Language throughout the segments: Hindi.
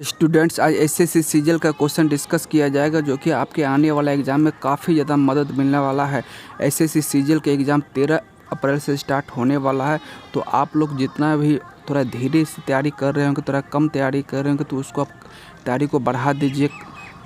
स्टूडेंट्स, आज एसएससी सीजीएल का क्वेश्चन डिस्कस किया जाएगा जो कि आपके आने वाला एग्ज़ाम में काफ़ी ज़्यादा मदद मिलने वाला है। एसएससी सीजीएल के एग्ज़ाम 13 अप्रैल से स्टार्ट होने वाला है। तो आप लोग जितना भी थोड़ा धीरे से तैयारी कर रहे होंगे, थोड़ा कम तैयारी कर रहे होंगे, तो उसको आप तैयारी को बढ़ा दीजिए।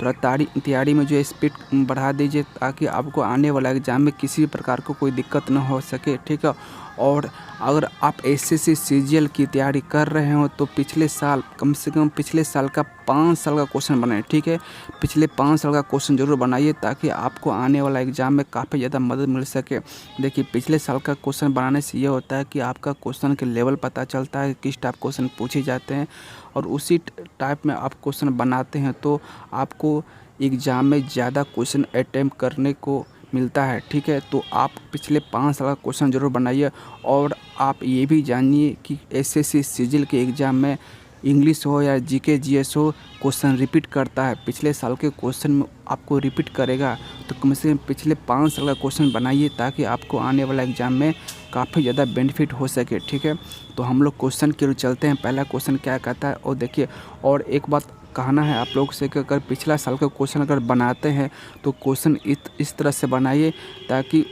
थोड़ा तैयारी में जो है स्पीड बढ़ा दीजिए ताकि आपको आने वाला एग्ज़ाम में किसी भी प्रकार को कोई दिक्कत ना हो सके, ठीक है। और अगर आप एसएससी सीजीएल की तैयारी कर रहे हो तो पिछले साल कम से कम पिछले साल का 5 साल का क्वेश्चन बनाए, ठीक है। पिछले 5 साल का क्वेश्चन ज़रूर बनाइए ताकि आपको आने वाला एग्ज़ाम में काफ़ी ज़्यादा मदद मिल सके। देखिए, पिछले साल का क्वेश्चन बनाने से ये होता है कि आपका क्वेश्चन के लेवल पता चलता है, किस टाइप क्वेश्चन पूछे जाते हैं, और उसी टाइप में आप क्वेश्चन बनाते हैं तो आपको एग्ज़ाम में ज़्यादा क्वेश्चन अटैम्प्ट करने को मिलता है, ठीक है। तो आप पिछले 5 साल का क्वेश्चन ज़रूर बनाइए। और आप ये भी जानिए कि एसएससी सीजीएल के एग्ज़ाम में इंग्लिश हो या जीके जीएस हो, क्वेश्चन रिपीट करता है। पिछले साल के क्वेश्चन में आपको रिपीट करेगा, तो कम से कम पिछले 5 साल का क्वेश्चन बनाइए ताकि आपको आने वाला एग्ज़ाम में काफ़ी ज़्यादा बेनिफिट हो सके, ठीक है। तो हम लोग क्वेश्चन की ओर चलते हैं। पहला क्वेश्चन क्या कहता है और देखिए, और एक बात कहना है आप लोग से कि अगर पिछला साल का क्वेश्चन अगर बनाते हैं तो क्वेश्चन इस तरह से बनाइए ताकि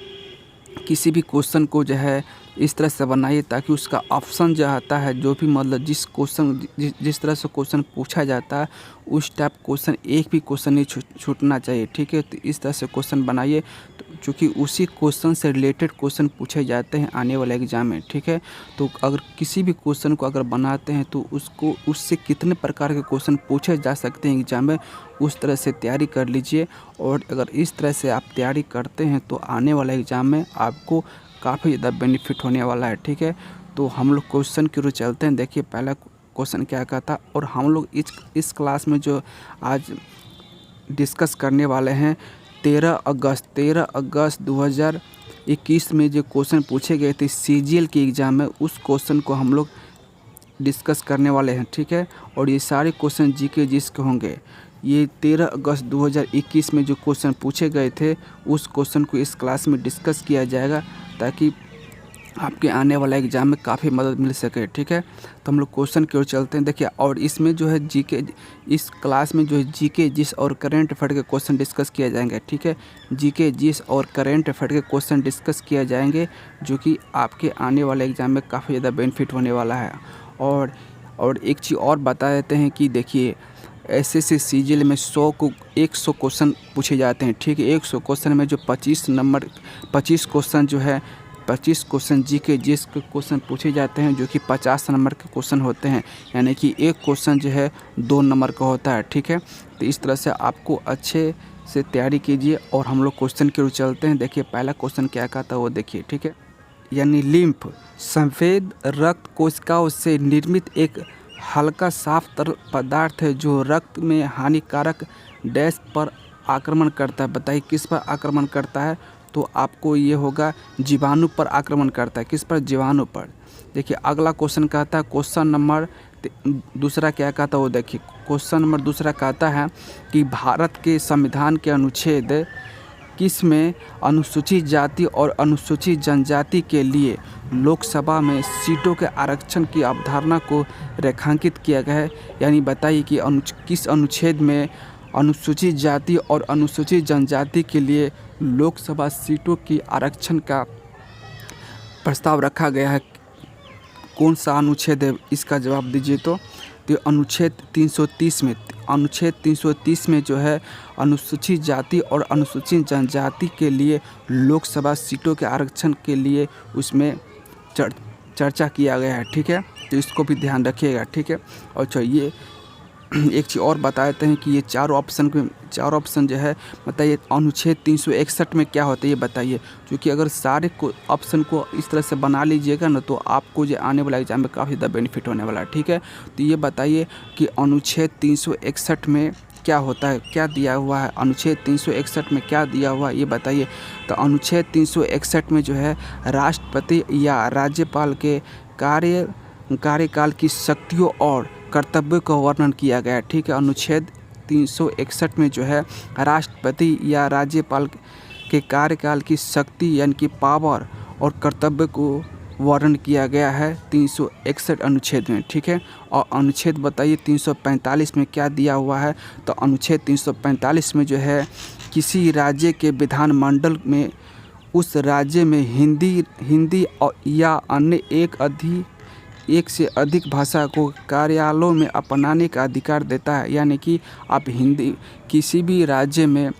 किसी भी क्वेश्चन को जो है इस तरह से बनाइए ताकि उसका ऑप्शन जो आता है, जो भी मतलब जिस तरह से क्वेश्चन पूछा जाता है उस टाइप क्वेश्चन एक भी क्वेश्चन नहीं छूटना चाहिए, ठीक है। तो इस तरह से क्वेश्चन बनाइए क्योंकि उसी क्वेश्चन से रिलेटेड क्वेश्चन पूछे जाते हैं आने वाले एग्ज़ाम में, ठीक है। तो अगर किसी भी क्वेश्चन को अगर बनाते हैं तो उससे कितने प्रकार के क्वेश्चन पूछे जा सकते हैं एग्ज़ाम में, उस तरह से तैयारी कर लीजिए। और अगर इस तरह से आप तैयारी करते हैं तो आने वाला एग्ज़ाम में आपको काफ़ी ज़्यादा बेनिफिट होने वाला है, ठीक है। तो हम लोग क्वेश्चन की ओर चलते हैं। देखिए, पहला क्वेश्चन क्या कहता, और हम लोग इस क्लास में जो आज डिस्कस करने वाले हैं 13 अगस्त 2021 में जो क्वेश्चन पूछे गए थे सीजीएल के एग्ज़ाम में, उस क्वेश्चन को हम लोग डिस्कस करने वाले हैं, ठीक है। और ये सारे क्वेश्चन जीके जीएस के होंगे। ये 13 अगस्त 2021 में जो क्वेश्चन पूछे गए थे उस क्वेश्चन को इस क्लास में डिस्कस किया जाएगा ताकि आपके आने वाला एग्ज़ाम में काफ़ी मदद मिल सके, ठीक है। तो हम लोग क्वेश्चन की ओर चलते हैं। देखिए, और इसमें जो है जीके, इस क्लास में जो है जीके जीएस और करंट अफेयर के क्वेश्चन डिस्कस किया जाएंगे, ठीक है। जीके जीएस और करंट अफेयर के क्वेश्चन डिस्कस किया जाएंगे जो कि आपके आने वाले एग्ज़ाम में काफ़ी ज़्यादा बेनिफिट होने वाला है। और एक चीज़ और बता देते हैं कि देखिए, एसएससी सीजीएल में 100 क्वेश्चन पूछे जाते हैं, ठीक है। 100 क्वेश्चन में जो 25 क्वेश्चन जो है 25 क्वेश्चन जीके जीएस के क्वेश्चन पूछे जाते हैं जो कि 50 नंबर के क्वेश्चन होते हैं, यानी कि एक क्वेश्चन जो है 2 नंबर का होता है, ठीक है। तो इस तरह से आपको अच्छे से तैयारी कीजिए। और हम लोग क्वेश्चन की ओर चलते हैं। देखिए, पहला क्वेश्चन क्या कहता है वो देखिए, ठीक है। यानी लिम्फ सफ़ेद रक्त कोशिकाओं से निर्मित एक हल्का साफ तरल पदार्थ है जो रक्त में हानिकारक डैश पर आक्रमण करता है। बताइए किस पर आक्रमण करता है, तो आपको ये होगा जीवाणु पर आक्रमण करता है। किस पर? जीवाणु पर। देखिए, अगला क्वेश्चन कहता है, क्वेश्चन नंबर दूसरा क्या कहता है वो देखिए। क्वेश्चन नंबर दूसरा कहता है कि भारत के संविधान के अनुच्छेद किस में अनुसूचित जाति और अनुसूचित जनजाति के लिए लोकसभा में सीटों के आरक्षण की अवधारणा को रेखांकित किया गया है। यानी बताइए कि किस अनुच्छेद में अनुसूचित जाति और अनुसूचित जनजाति के लिए लोकसभा सीटों की आरक्षण का प्रस्ताव रखा गया है। कौन सा अनुच्छेद है, इसका जवाब दीजिए। तो अनुच्छेद 330 में जो है अनुसूचित जाति और अनुसूचित जनजाति के लिए लोकसभा सीटों के आरक्षण के लिए उसमें चर्चा किया गया है, ठीक है। तो इसको भी ध्यान रखिएगा, ठीक है। और चलिए एक चीज़ और बता देते हैं कि ये चारों ऑप्शन जो है, बताइए अनुच्छेद 361 में क्या होता है ये बताइए। क्योंकि अगर सारे ऑप्शन को इस तरह से बना लीजिएगा ना तो आपको जो आने वाला एग्जाम में काफ़ी ज़्यादा बेनिफिट होने वाला है, ठीक है। तो ये बताइए कि अनुच्छेद 361 में क्या होता है, क्या दिया हुआ है, अनुच्छेद 361 में क्या दिया हुआ है ये बताइए। तो अनुच्छेद 361 में जो है राष्ट्रपति या राज्यपाल के कार्यकाल की शक्तियों और कर्तव्य का वर्णन किया गया है, ठीक है। अनुच्छेद 361 में जो है राष्ट्रपति या राज्यपाल के कार्यकाल की शक्ति यानी कि पावर और कर्तव्य को वर्णन किया गया है 361 अनुच्छेद में, ठीक है। और अनुच्छेद बताइए 345 में क्या दिया हुआ है, तो अनुच्छेद 345 में जो है किसी राज्य के विधानमंडल में उस राज्य में हिंदी या अन्य एक से अधिक भाषा को कार्यालयों में अपनाने का अधिकार देता है। यानी कि आप हिंदी किसी भी राज्य में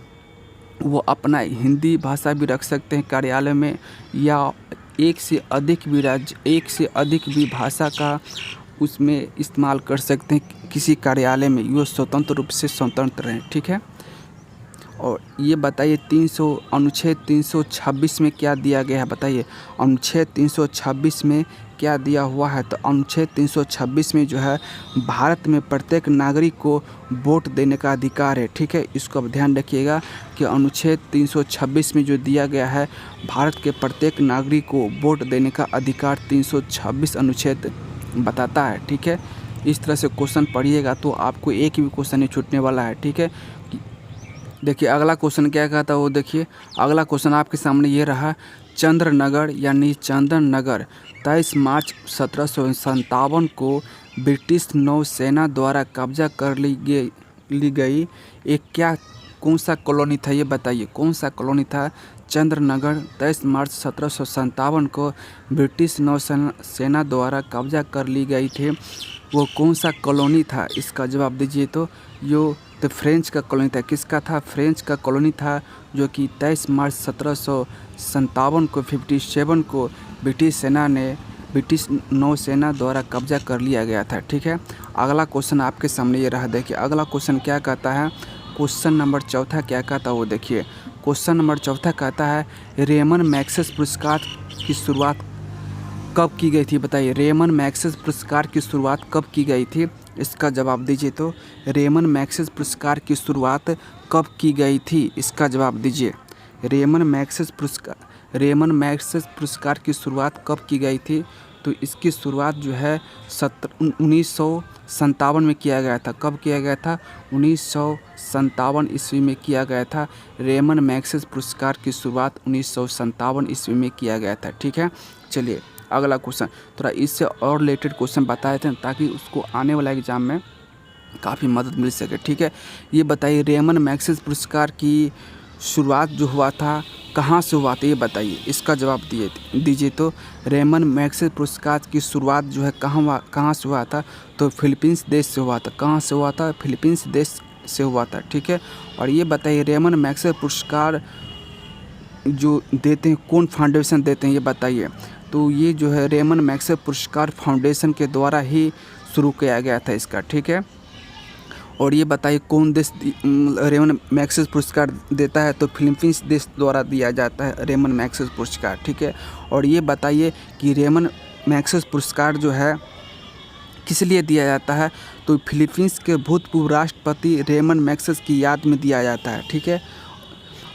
वो अपना हिंदी भाषा भी रख सकते हैं कार्यालय में, या एक से अधिक भी भाषा का उसमें इस्तेमाल कर सकते हैं किसी कार्यालय में, ये स्वतंत्र रूप से स्वतंत्र हैं, ठीक है। और ये बताइए अनुच्छेद 326 में क्या दिया गया है, बताइए अनुच्छेद 326 में क्या दिया हुआ है। तो अनुच्छेद 326 में जो है भारत में प्रत्येक नागरिक को वोट देने का अधिकार है, ठीक है। इसको अब ध्यान रखिएगा कि अनुच्छेद 326 में जो दिया गया है भारत के प्रत्येक नागरिक को वोट देने का अधिकार 326 अनुच्छेद बताता है, ठीक है। इस तरह से क्वेश्चन पढ़िएगा तो आपको एक भी क्वेश्चन नहीं छूटने वाला है, ठीक है। देखिए अगला क्वेश्चन क्या कहता है वो देखिए। अगला क्वेश्चन आपके सामने ये रहा, चंद्रनगर यानी चंदन नगर 23 मार्च 1757 को ब्रिटिश नौसेना द्वारा कब्जा कर ली गई एक कौन सा कॉलोनी था, ये बताइए कौन सा कॉलोनी था। चंद्रनगर 23 मार्च 1757 को ब्रिटिश नौसेना द्वारा कब्जा कर ली गई थी, वो कौन सा कॉलोनी था, इसका जवाब दीजिए। तो फ्रेंच का कॉलोनी था। किसका था? फ्रेंच का कॉलोनी था, जो कि 23 मार्च 1757 को 57 को ब्रिटिश नौसेना द्वारा कब्जा कर लिया गया था, ठीक है। अगला क्वेश्चन आपके सामने ये रहा, देखिए अगला क्वेश्चन क्या कहता है। क्वेश्चन नंबर 4 क्या कहता है वो देखिए। क्वेश्चन नंबर 4 कहता है रेमन मैग्सेसे पुरस्कार की शुरुआत कब की गई थी, बताइए रेमन मैग्सेसे पुरस्कार की शुरुआत कब की गई थी, इसका जवाब दीजिए। तो रेमन मैग्सेसे पुरस्कार की शुरुआत कब की गई थी, इसका जवाब दीजिए। रेमन मैग्सेसे पुरस्कार की शुरुआत कब की गई थी, तो इसकी शुरुआत जो है 1957 में किया गया था। कब किया गया था? 1957 ईस्वी में किया गया था। रेमन मैग्सेसे पुरस्कार की शुरुआत 1957 ईस्वी में किया गया था, ठीक है। चलिए अगला क्वेश्चन, थोड़ा इससे और रिलेटेड क्वेश्चन बताए थे ताकि उसको आने वाला एग्जाम में काफ़ी मदद मिल सके, ठीक है। ये बताइए रेमन मैग्सेसे पुरस्कार की शुरुआत जो हुआ था कहाँ से हुआ था, ये बताइए, इसका जवाब दीजिए। तो रेमन मैग्सेसे पुरस्कार की शुरुआत जो है कहाँ से हुआ था, तो फिलीपींस देश से हुआ था। कहाँ से हुआ था? फिलीपींस देश से हुआ था, ठीक है। और ये बताइए रेमन मैग्सेसे पुरस्कार जो देते हैं कौन फाउंडेशन देते हैं, ये बताइए। तो ये जो है रेमन मैग्सेसे पुरस्कार फाउंडेशन के द्वारा ही शुरू किया गया था इसका, ठीक है। और ये बताइए कौन देश रेमन मैग्सेसे पुरस्कार देता है, तो फिलीपींस देश द्वारा दिया जाता है रेमन मैग्सेसे पुरस्कार, ठीक है। और ये बताइए कि रेमन मैग्सेसे पुरस्कार जो है किस लिए दिया जाता है, तो फिलीपींस के भूतपूर्व राष्ट्रपति रेमन मैग्सेसे की याद में दिया जाता है, ठीक है।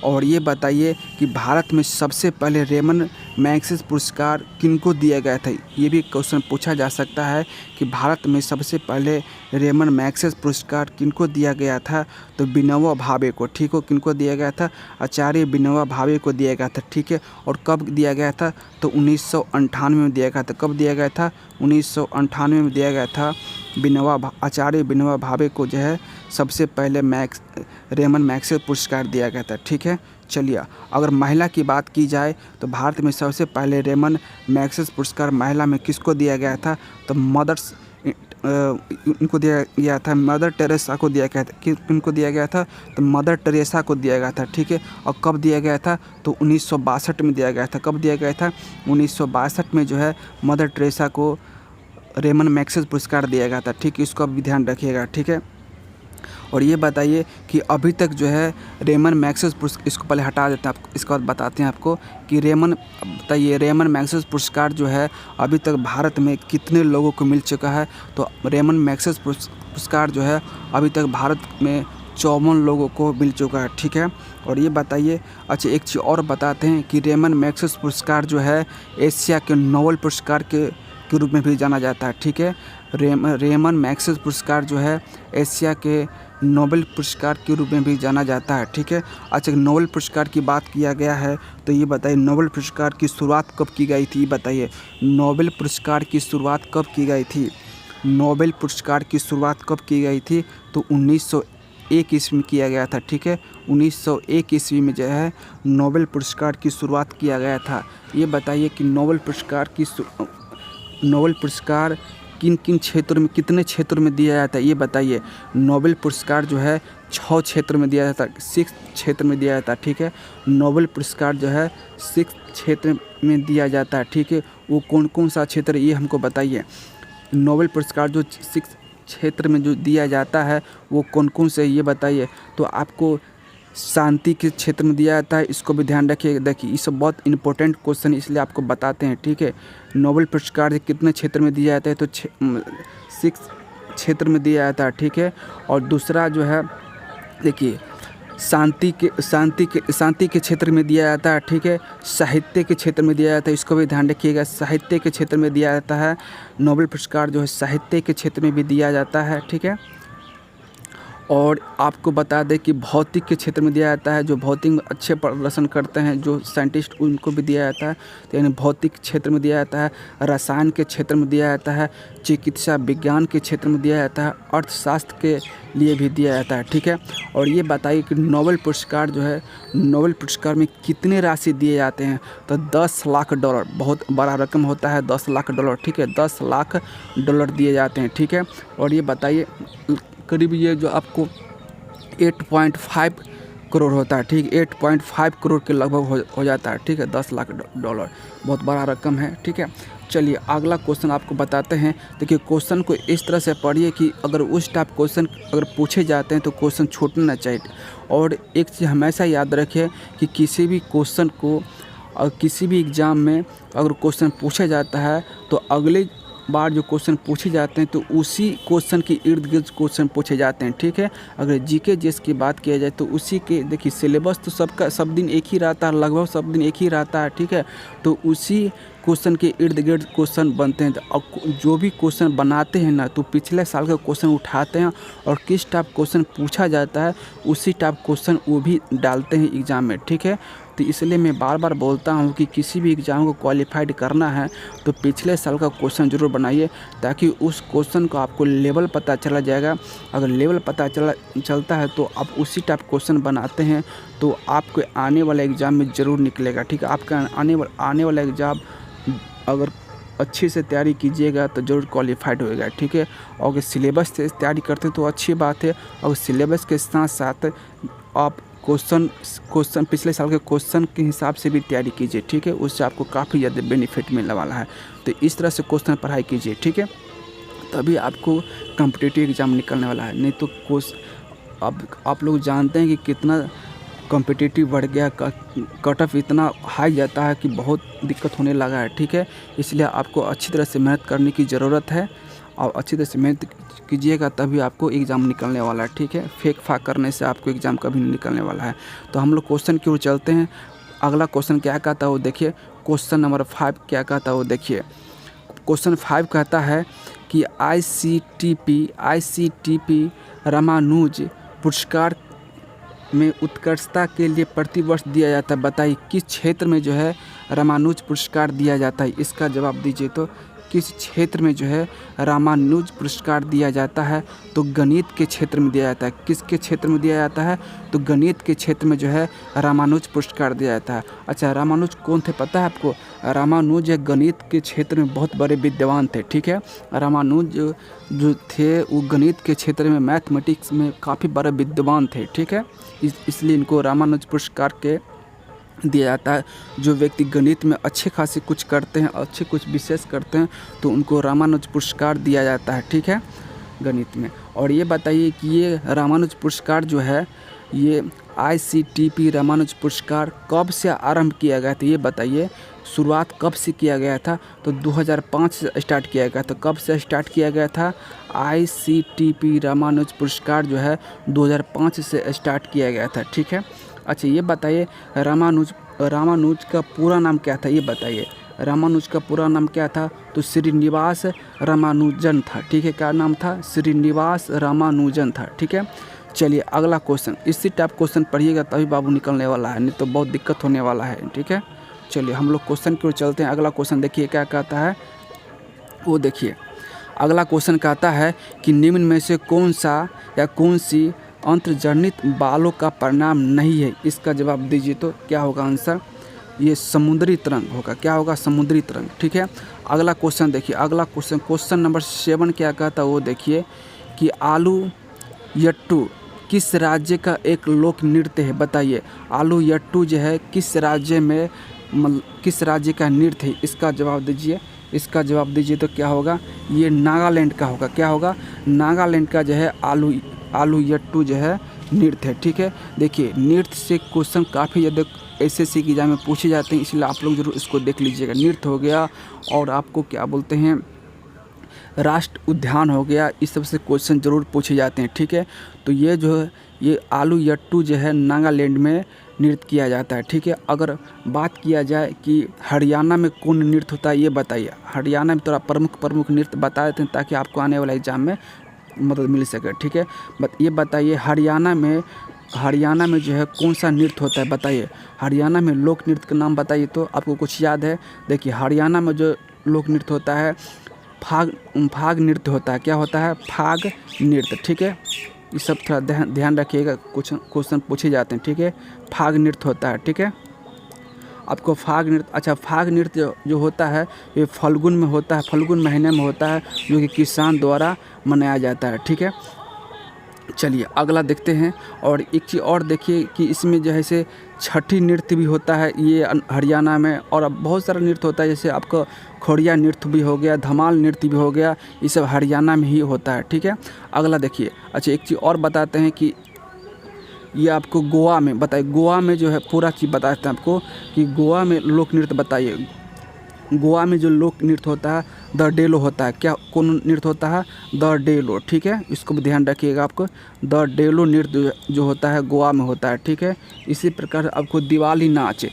और ये बताइए कि भारत में सबसे पहले रेमन मैग्सेसे पुरस्कार किनको दिया गया था, ये भी क्वेश्चन पूछा जा सकता है कि भारत में सबसे पहले रेमन मैग्सेसे पुरस्कार किनको दिया गया था, तो विनोबा भावे को, ठीक हो। किनको दिया गया था? आचार्य विनोबा भावे को दिया गया था, ठीक है। और कब दिया गया था? तो 1998 में दिया गया था। कब दिया गया था? 1998 में दिया गया था। आचार्य विनोबा भावे को जो है सबसे पहले रेमन मैग्सेसे पुरस्कार दिया गया था, ठीक है। चलिए अगर महिला की बात की जाए तो भारत में सबसे पहले रेमन मैग्सेसे पुरस्कार महिला में किसको दिया गया था, तो इनको दिया गया था मदर टेरेसा को दिया गया था। किनको दिया गया था? तो मदर टेरेसा को दिया गया था, ठीक है। और कब दिया गया था? तो 1962 में दिया गया था। कब दिया गया था? 1962 में जो है मदर टेरेसा को रेमन मैग्सेसे पुरस्कार दिया गया था, ठीक है। इसको भी ध्यान रखिएगा, ठीक है। और ये बताइए कि अभी तक जो है रेमन मैग्सेसे पुरस्कार, इसको पहले हटा देते हैं, इसके बाद बताते हैं आपको कि रेमन मैग्सेसे पुरस्कार जो है अभी तक भारत में कितने लोगों को मिल चुका है, तो रेमन मैग्सेसे पुरस्कार जो है अभी तक भारत में 54 लोगों को मिल चुका है, ठीक है। और ये बताइए, अच्छा एक चीज़ और बताते हैं कि रेमन मैग्सेसे पुरस्कार जो है एशिया के नोबेल पुरस्कार के रूप में भी जाना जाता है, ठीक है। रेमन मैग्सेसे पुरस्कार जो है एशिया के नोबेल पुरस्कार के रूप में भी जाना जाता है, ठीक है। अच्छा, नोबेल पुरस्कार की बात किया गया है तो ये बताइए नोबेल पुरस्कार की शुरुआत कब की गई थी, बताइए नोबेल पुरस्कार की शुरुआत कब की गई थी। नोबेल पुरस्कार की शुरुआत कब की गई थी तो 1901 ईस्वी में किया गया था, ठीक है। 1901 ईस्वी में जो है नोबेल पुरस्कार की शुरुआत किया गया था। ये बताइए कि नोबेल पुरस्कार किन किन क्षेत्रों में, कितने क्षेत्रों में दिया जाता है, ये बताइए। नोबेल पुरस्कार जो है 6 क्षेत्र में दिया जाता है, 6 क्षेत्र में दिया जाता है, ठीक है। नोबेल पुरस्कार जो है 6 क्षेत्र में दिया जाता है, ठीक है। वो कौन कौन सा क्षेत्र ये हमको बताइए। नोबेल पुरस्कार जो 6 क्षेत्र में जो दिया जाता है वो कौन कौन से ये बताइए। तो आपको शांति के क्षेत्र में दिया जाता है, इसको भी ध्यान रखिए। देखिए ये सब बहुत इंपॉर्टेंट क्वेश्चन इसलिए आपको बताते हैं, ठीक है। नोबेल पुरस्कार कितने क्षेत्र में दिया जाता है तो 6 क्षेत्र में दिया जाता है, ठीक है। और दूसरा जो है देखिए शांति के क्षेत्र में दिया जाता है, ठीक है। साहित्य के क्षेत्र में दिया जाता है, इसको भी ध्यान रखिएगा। साहित्य के क्षेत्र में दिया जाता है नोबेल पुरस्कार जो है, साहित्य के क्षेत्र में भी दिया जाता है, ठीक है। और आपको बता दें कि भौतिक के क्षेत्र में दिया जाता है, जो भौतिक में अच्छे प्रदर्शन करते हैं जो साइंटिस्ट उनको भी दिया जाता है, तो यानी भौतिक क्षेत्र में दिया जाता है। रसायन के क्षेत्र में दिया जाता है, चिकित्सा विज्ञान के क्षेत्र में दिया जाता है, अर्थशास्त्र के लिए भी दिया जाता है, ठीक है। और ये बताइए कि नोबेल पुरस्कार जो है, नोबेल पुरस्कार में कितने राशि दिए जाते हैं तो $10 लाख, बहुत बड़ा रकम होता है $10 लाख, ठीक है। $10 लाख दिए जाते हैं, ठीक है। और ये बताइए करीब ये जो आपको 8.5 करोड़ होता है, ठीक है। 8.5 करोड़ के लगभग हो जाता है, ठीक है। $10 लाख बहुत बड़ा रकम है, ठीक है। चलिए अगला क्वेश्चन आपको बताते हैं। देखिए क्वेश्चन को इस तरह से पढ़िए कि अगर उस टाइप क्वेश्चन अगर पूछे जाते हैं तो क्वेश्चन छूटना चाहिए। और एक चीज़ हमेशा याद रखिए कि किसी भी क्वेश्चन को और किसी भी एग्ज़ाम में अगर क्वेश्चन पूछा जाता है तो अगले बार जो क्वेश्चन पूछे जाते हैं तो उसी क्वेश्चन के इर्द गिर्द क्वेश्चन पूछे जाते हैं, ठीक है। अगर जीके जेस की बात किया जाए तो उसी के देखिए सिलेबस तो सबका सब दिन एक ही रहता है, लगभग सब दिन एक ही रहता है, ठीक है। तो उसी क्वेश्चन के इर्द गिर्द क्वेश्चन बनते हैं। तो जो भी क्वेश्चन बनाते हैं ना तो पिछले साल का क्वेश्चन उठाते हैं और किस टाइप क्वेश्चन पूछा जाता है उसी टाइप क्वेश्चन वो भी डालते हैं एग्ज़ाम में, ठीक है। तो इसलिए मैं बार बार बोलता हूँ कि किसी भी एग्ज़ाम को क्वालिफाइड करना है तो पिछले साल का क्वेश्चन ज़रूर बनाइए, ताकि उस क्वेश्चन को आपको लेवल पता चला जाएगा। अगर लेवल पता चलता है तो आप उसी टाइप क्वेश्चन बनाते हैं तो आपके आने वाले एग्ज़ाम में ज़रूर निकलेगा, ठीक है। आपका आने वाला एग्ज़ाम अगर अच्छे से तैयारी कीजिएगा तो ज़रूर क्वालिफाइड होएगा, ठीक है। और अगर सिलेबस से तैयारी करते हैं तो अच्छी बात है, और सिलेबस के साथ साथ आप क्वेश्चन पिछले साल के क्वेश्चन के हिसाब से भी तैयारी कीजिए, ठीक है। उससे आपको काफ़ी ज़्यादा बेनिफिट मिलने वाला है। तो इस तरह से क्वेश्चन पढ़ाई कीजिए, ठीक है, तभी आपको कॉम्पिटिटिव एग्ज़ाम निकलने वाला है। नहीं तो अब आप लोग जानते हैं कि कितना कॉम्पिटिटिव बढ़ गया, कट ऑफ इतना हाई जाता है कि बहुत दिक्कत होने लगा है, ठीक है। इसलिए आपको अच्छी तरह से मेहनत करने की ज़रूरत है और अच्छी तरह से मेहनत कीजिएगा तभी आपको एग्ज़ाम निकलने वाला है, ठीक है। फेक फाक करने से आपको एग्ज़ाम कभी नहीं निकलने वाला है। तो हम लोग क्वेश्चन की ओर चलते हैं। अगला क्वेश्चन क्या कहता है वो देखिए। क्वेश्चन नंबर 5 क्या कहता है वो देखिए। क्वेश्चन 5 कहता है कि ICTP रामानुज पुरस्कार में उत्कृष्टता के लिए प्रतिवर्ष दिया जाता है। बताइए किस क्षेत्र में जो है रामानुज पुरस्कार दिया जाता है। इसका जवाब दीजिए। तो किस क्षेत्र में जो है रामानुज पुरस्कार दिया जाता है तो गणित के क्षेत्र में दिया जाता है। किसके क्षेत्र में दिया जाता है तो गणित के क्षेत्र में जो है रामानुज पुरस्कार दिया जाता है। अच्छा, रामानुज कौन थे पता है आपको? रामानुज गणित के क्षेत्र में बहुत बड़े विद्वान थे, ठीक है। रामानुज जो थे वो गणित के क्षेत्र में मैथमेटिक्स में काफ़ी बड़े विद्वान थे, ठीक है। इसलिए इनको रामानुज पुरस्कार के दिया जाता है। जो व्यक्ति गणित में अच्छे खासे कुछ करते हैं, अच्छे कुछ विशेष करते हैं तो उनको रामानुज पुरस्कार दिया जाता है, ठीक है, गणित में। और ये बताइए कि ये रामानुज पुरस्कार जो है ये ICTP रामानुज पुरस्कार कब से आरंभ किया गया था, ये बताइए। शुरुआत कब से किया गया था तो 2005 से स्टार्ट किया गया था। कब से स्टार्ट किया गया था? ICTP रामानुज पुरस्कार जो है 2005 से स्टार्ट किया गया था, ठीक है। अच्छा, ये बताइए रामानुज का पूरा नाम क्या था, ये बताइए। रामानुज का पूरा नाम क्या था? तो श्रीनिवास रामानुजन था। ठीक है, क्या नाम था? श्रीनिवास रामानुजन था। ठीक है, चलिए अगला क्वेश्चन, इसी टाइप क्वेश्चन पढ़िएगा तभी बाबू निकलने वाला है, नहीं तो बहुत दिक्कत होने वाला है। ठीक है, चलिए हम लोग क्वेश्चन की ओर चलते हैं। अगला क्वेश्चन देखिए क्या कहता है, वो देखिए अगला क्वेश्चन कहता है कि निम्न में से कौन सा या कौन सी अंतर्जनित बालों का परिणाम नहीं है? इसका जवाब दीजिए। तो क्या होगा आंसर? ये समुद्री तरंग होगा। क्या होगा? समुद्री तरंग। ठीक है, अगला क्वेश्चन देखिए, अगला क्वेश्चन नंबर 7 क्या कहता है, वो देखिए कि आलू यट्टू किस राज्य का एक लोक नृत्य है? बताइए, आलू यट्टू जो है किस राज्य में किस राज्य का नृत्य है? इसका जवाब दीजिए। इसका जवाब दीजिए तो क्या होगा? ये नागालैंड का होगा। क्या होगा? नागालैंड का जो है आलू यट्टू जो है नृत्य है। ठीक है, देखिए नृत्य से क्वेश्चन काफ़ी ज़्यादा एसएससी की एग्जाम में पूछे जाते हैं, इसलिए आप लोग जरूर इसको देख लीजिएगा। नृत्य हो गया और आपको क्या बोलते हैं, राष्ट्र उद्यान हो गया, इस सब से क्वेश्चन जरूर पूछे जाते हैं। ठीक है, तो ये जो है ये आलू यट्टू जो है नागालैंड में नृत्य किया जाता है। ठीक है, अगर बात किया जाए कि हरियाणा में कौन नृत्य होता है, ये बताइए। हरियाणा में थोड़ा प्रमुख नृत्य बता देते हैं ताकि आपको आने वाला एग्जाम में मदद मिल सके। ठीक है, ये बताइए हरियाणा में जो है कौन सा नृत्य होता है? बताइए, हरियाणा में लोक नृत्य का नाम बताइए तो आपको कुछ याद है? देखिए हरियाणा में जो लोक नृत्य होता है फाग नृत्य होता है। क्या होता है? फाग नृत्य। ठीक है, ये सब थोड़ा ध्यान रखिएगा, कुछ क्वेश्चन पूछे जाते हैं। ठीक है, फाग नृत्य होता है। ठीक है, आपको फाग नृत्य, अच्छा फाग नृत्य जो होता है ये फल्गुन में होता है, फल्गुन महीने में होता है, जो कि किसान द्वारा मनाया जाता है। ठीक है, चलिए अगला देखते हैं। और एक चीज़ और देखिए कि इसमें जो है से छठी नृत्य भी होता है ये हरियाणा में, और अब बहुत सारा नृत्य होता है, जैसे आपको खोड़िया नृत्य भी हो गया, धमाल नृत्य भी हो गया, ये सब हरियाणा में ही होता है। ठीक है, अगला देखिए, अच्छा एक चीज़ और बताते हैं कि ये आपको गोवा में बताइए, गोवा में जो है पूरा चीज़ बताते हैं आपको कि गोवा में लोक नृत्य बताइए। गोवा में जो लोक नृत्य होता है द डेलो होता है। क्या कौन नृत्य होता है? द डेलो। ठीक है, इसको भी ध्यान रखिएगा, आपको द डेलो नृत्य जो होता है गोवा में होता है। ठीक है, इसी प्रकार आपको दिवाली नाच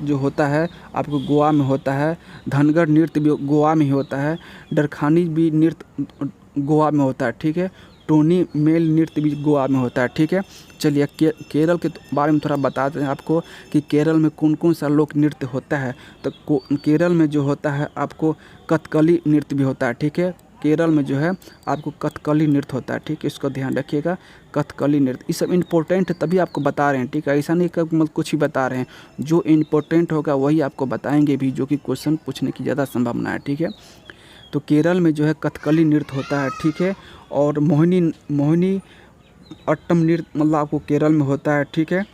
जो होता है आपको गोवा में होता है। धनगर नृत्य भी गोवा में ही होता है। डरखानी भी नृत्य गोवा में होता है। ठीक है, टोनी मेल नृत्य भी गोवा में होता है। ठीक है, चलिए केरल के बारे में थोड़ा बताते हैं आपको कि केरल में कौन कौन सा लोक नृत्य होता है। तो केरल में जो होता है आपको कथकली नृत्य भी होता है। ठीक है, केरल में जो है आपको कथकली नृत्य होता है। ठीक है, इसको ध्यान रखिएगा, कथकली नृत्य, ये सब इम्पोर्टेंट है तभी आपको बता रहे हैं। ठीक है, ऐसा नहीं कि मतलब कुछ ही बता रहे हैं, जो इम्पोर्टेंट होगा वही आपको बताएंगे भी, जो कि क्वेश्चन पूछने की ज़्यादा संभावना है। ठीक है, तो केरल में जो है कथकली नृत्य होता है। ठीक है, और मोहिनी अट्टम नृत्य मतलब आपको केरल में होता है। ठीक है,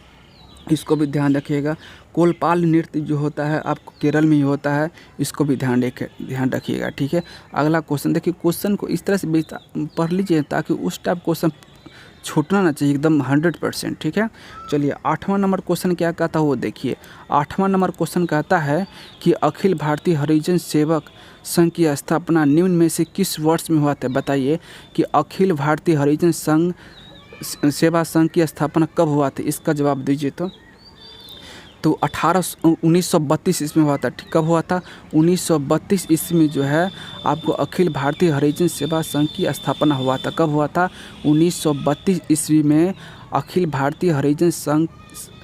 इसको भी ध्यान रखिएगा। कोलपाल नृत्य जो होता है आपको केरल में ही होता है, इसको भी ध्यान रखिएगा। ठीक है, अगला क्वेश्चन देखिए, क्वेश्चन को इस तरह से पढ़ लीजिए ताकि उस टाइप क्वेश्चन छूटना ना चाहिए एकदम 100%। ठीक है, चलिए 8वां नंबर क्वेश्चन क्या कहता है वो देखिए। 8वां नंबर क्वेश्चन कहता है कि अखिल भारतीय हरिजन सेवक संघ की स्थापना निम्न में से किस वर्ष में हुआ था? बताइए कि अखिल भारतीय हरिजन सेवा संघ की स्थापना कब हुआ था? इसका जवाब दीजिए। तो 1932 ईस्वी में हुआ था। कब हुआ था? 1932 ईस्वी में जो है आपको अखिल भारतीय हरिजन सेवा संघ की स्थापना हुआ था। कब हुआ था? 1932 ईस्वी में अखिल भारतीय हरिजन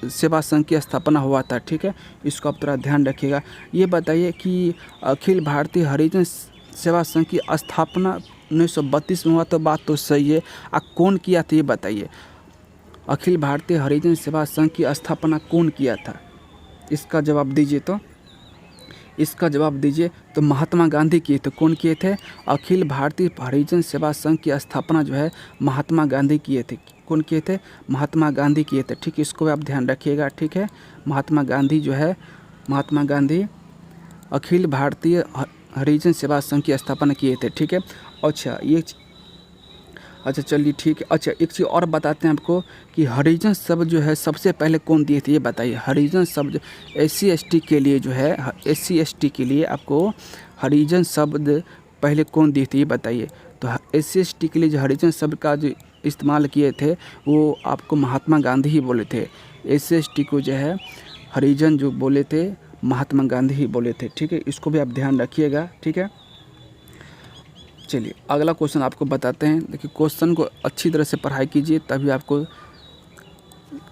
सेवा संघ की स्थापना हुआ था। ठीक है, इसको आप थोड़ा ध्यान रखिएगा। ये बताइए कि अखिल भारतीय हरिजन सेवा संघ की स्थापना 1932 में हुआ, तो बात तो सही है। कौन किया था ये बताइए। अखिल भारतीय हरिजन सेवा संघ की स्थापना कौन किया था? इसका जवाब दीजिए। इसका जवाब दीजिए तो महात्मा गांधी किए थे। कौन किए थे? अखिल भारतीय हरिजन सेवा संघ की स्थापना जो है महात्मा गांधी किए थे। कौन किए थे? महात्मा गांधी किए थे। ठीक है, इसको आप ध्यान रखिएगा। ठीक है, महात्मा गांधी अखिल भारतीय हरिजन सेवा संघ की स्थापना किए थे। ठीक है, अच्छा चलिए ठीक है। अच्छा एक चीज़ और बताते हैं आपको कि हरिजन शब्द जो है सबसे पहले कौन दिए थे ये बताइए। हरिजन शब्द SC/ST के लिए जो है SC/ST के लिए आपको हरिजन शब्द पहले कौन दिए थे ये बताइए। तो SC/ST के लिए जो हरिजन शब्द का जो इस्तेमाल किए थे वो आपको महात्मा गांधी ही बोले थे। SC/ST को जो है हरिजन जो बोले थे महात्मा गांधी ही बोले थे, ठीक है। इसको भी आप ध्यान रखिएगा, ठीक है। चलिए अगला क्वेश्चन आपको बताते हैं। देखिए क्वेश्चन को अच्छी तरह से पढ़ाई कीजिए, तभी आपको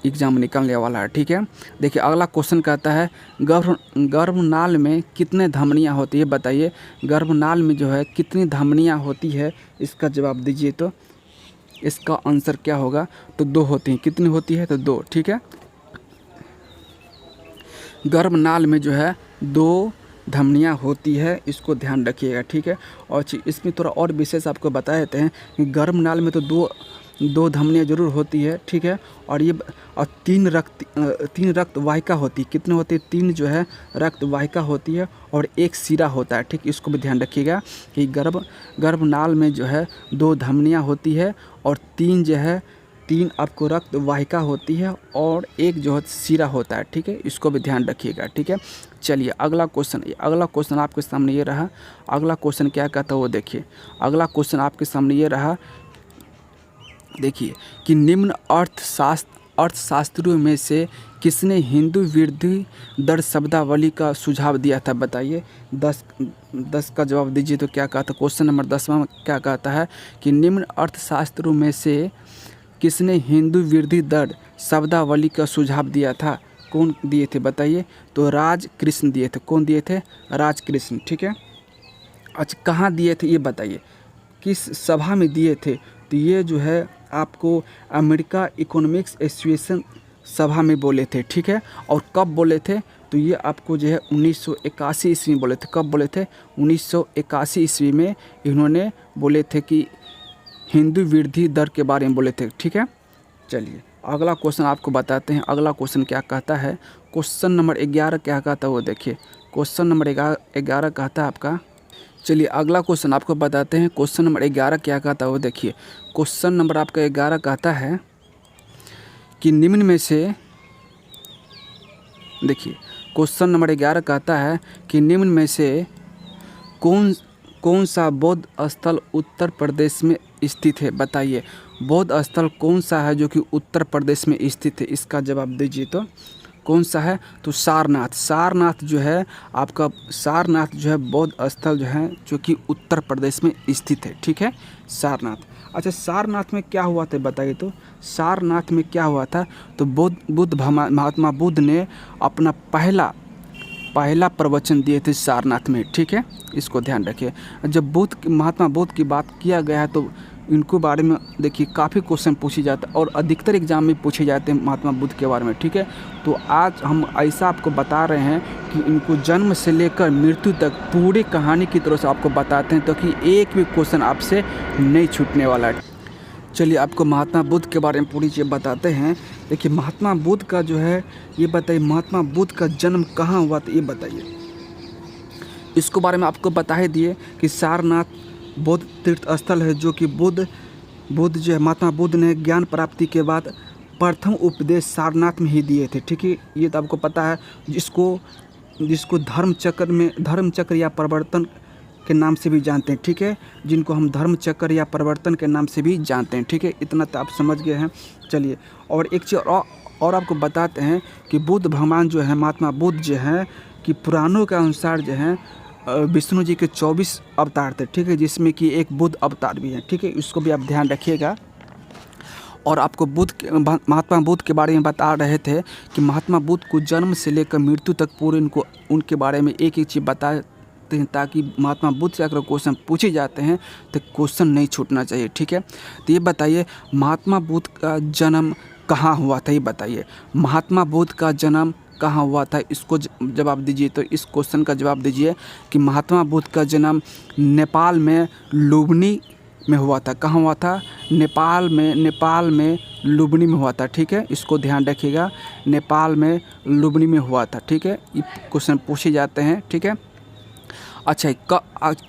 एग्जाम निकलने वाला है, ठीक है। देखिए अगला क्वेश्चन कहता है गर्भनाल में कितने धमनियाँ होती है, बताइए। गर्भनाल में जो है कितनी धमनियाँ होती है, इसका जवाब दीजिए। तो इसका आंसर क्या होगा? तो 2 होती हैं। कितनी होती है? तो 2, ठीक है। गर्भनाल में जो है 2 धमनियाँ होती है, इसको ध्यान रखिएगा, ठीक है। और इसमें थोड़ा और विशेष आपको बता देते हैं कि गर्भनाल में तो दो धमनियाँ जरूर होती है, ठीक है। और ये 3 रक्त वाहिका होती है। कितने होती है? 3 जो है रक्त वाहिका होती है और 1 शिरा होता है, ठीक। इसको भी ध्यान रखिएगा कि गर्भनाल में जो है 2 धमनियाँ होती है और 3 आपको रक्त वाहिका होती है और 1 जो है शिरा होता है, ठीक है। इसको भी ध्यान रखिएगा, ठीक है। चलिए अगला क्वेश्चन आपके सामने ये रहा। अगला क्वेश्चन क्या कहता है वो देखिए। अगला क्वेश्चन आपके सामने ये रहा, देखिए कि निम्न अर्थशास्त्रियों में से किसने हिंदू वृद्धि दर शब्दावली का सुझाव दिया था, बताइए। 10 का जवाब दीजिए। तो क्या कहता है? क्वेश्चन नंबर 10वां में क्या कहता है कि निम्न अर्थशास्त्रों में से किसने हिंदू वृद्धि दर शब्दावली का सुझाव दिया था? कौन दिए थे, बताइए। तो राजकृष्ण दिए थे। कौन दिए थे? राजकृष्ण, ठीक है। अच्छा कहाँ दिए थे ये बताइए, किस सभा में दिए थे? तो ये जो है आपको अमेरिका इकोनॉमिक्स एसोसिएशन सभा में बोले थे, ठीक है। और कब बोले थे? तो ये आपको जो है 1981 ईस्वी में बोले थे। कब बोले थे? 1981 ईस्वी में इन्होंने बोले थे कि हिंदू वृद्धि दर के बारे में बोले थे, ठीक है। चलिए अगला क्वेश्चन आपको बताते हैं। अगला क्वेश्चन क्या कहता है? क्वेश्चन नंबर 11 क्या कहता है वो देखिए। क्वेश्चन नंबर 11 कहता है आपका, चलिए अगला क्वेश्चन आपको बताते हैं। क्वेश्चन नंबर 11 क्या कहता है वो देखिए। क्वेश्चन नंबर आपका 11 कहता है कि निम्न में से, देखिए क्वेश्चन नंबर 11 कहता है कि निम्न में से कौन सा बौद्ध स्थल उत्तर प्रदेश में स्थित है, बताइए। बौद्ध स्थल कौन सा है जो कि उत्तर प्रदेश में स्थित है? इसका जवाब दीजिए। तो कौन सा है? तो सारनाथ जो है आपका, सारनाथ जो है बौद्ध स्थल जो है जो कि उत्तर प्रदेश में स्थित है, ठीक है। सारनाथ। अच्छा सारनाथ में क्या हुआ था बताइए। तो सारनाथ में क्या हुआ था? तो महात्मा बुद्ध ने अपना पहला प्रवचन दिए थे सारनाथ में, ठीक है। इसको ध्यान रखिए। जब महात्मा बुद्ध की बात किया गया है तो इनको बारे में देखिए काफ़ी क्वेश्चन पूछे जाते हैं और अधिकतर एग्जाम में पूछे जाते हैं महात्मा बुद्ध के बारे में, ठीक है। तो आज हम ऐसा आपको बता रहे हैं कि इनको जन्म से लेकर मृत्यु तक पूरी कहानी की तरह से आपको बताते हैं, तो कि एक भी क्वेश्चन आपसे नहीं छूटने वाला है। चलिए आपको महात्मा बुद्ध के बारे में पूरी चीज़ बताते हैं। देखिए महात्मा बुद्ध का जो है ये बताइए, महात्मा बुद्ध का जन्म कहाँ हुआ था ये बताइए। इसको बारे में आपको बता ही दिए कि सारनाथ बौद्ध तीर्थ स्थल है जो कि बुद्ध जो है महात्मा बुद्ध ने ज्ञान प्राप्ति के बाद प्रथम उपदेश सारनाथ में ही दिए थे, ठीक है। ये तो आपको पता है। जिसको धर्मचक्र या प्रवर्तन के नाम से भी जानते हैं, ठीक है। जिनको हम धर्मचक्र या प्रवर्तन के नाम से भी जानते हैं, ठीक है। इतना तो आप समझ गए हैं। चलिए और एक चीज़ और आपको बताते हैं कि बुद्ध भगवान जो है, महात्मा बुद्ध जो हैं कि पुराणों के अनुसार जो हैं विष्णु जी के 24 अवतार थे, ठीक है। जिसमें कि एक बुद्ध अवतार भी है, ठीक है। इसको भी आप ध्यान रखिएगा। और आपको महात्मा बुद्ध के बारे में बता रहे थे कि महात्मा बुद्ध को जन्म से लेकर मृत्यु तक पूरे उनके बारे में एक चीज़ बताते हैं, ताकि महात्मा बुद्ध से अगर क्वेश्चन पूछे जाते हैं तो क्वेश्चन नहीं छूटना चाहिए, ठीक है। तो ये बताइए महात्मा बुद्ध का जन्म कहाँ हुआ था, ये बताइए। महात्मा बुद्ध का जन्म कहाँ हुआ था, इसको जवाब दीजिए। तो इस क्वेश्चन का जवाब दीजिए कि महात्मा बुद्ध का जन्म नेपाल में लुम्बिनी में हुआ था। कहाँ हुआ था? नेपाल में लुम्बिनी में हुआ था, ठीक है। इसको ध्यान रखिएगा, नेपाल में लुम्बिनी में हुआ था, ठीक है। ये क्वेश्चन पूछे जाते हैं, ठीक है। अच्छा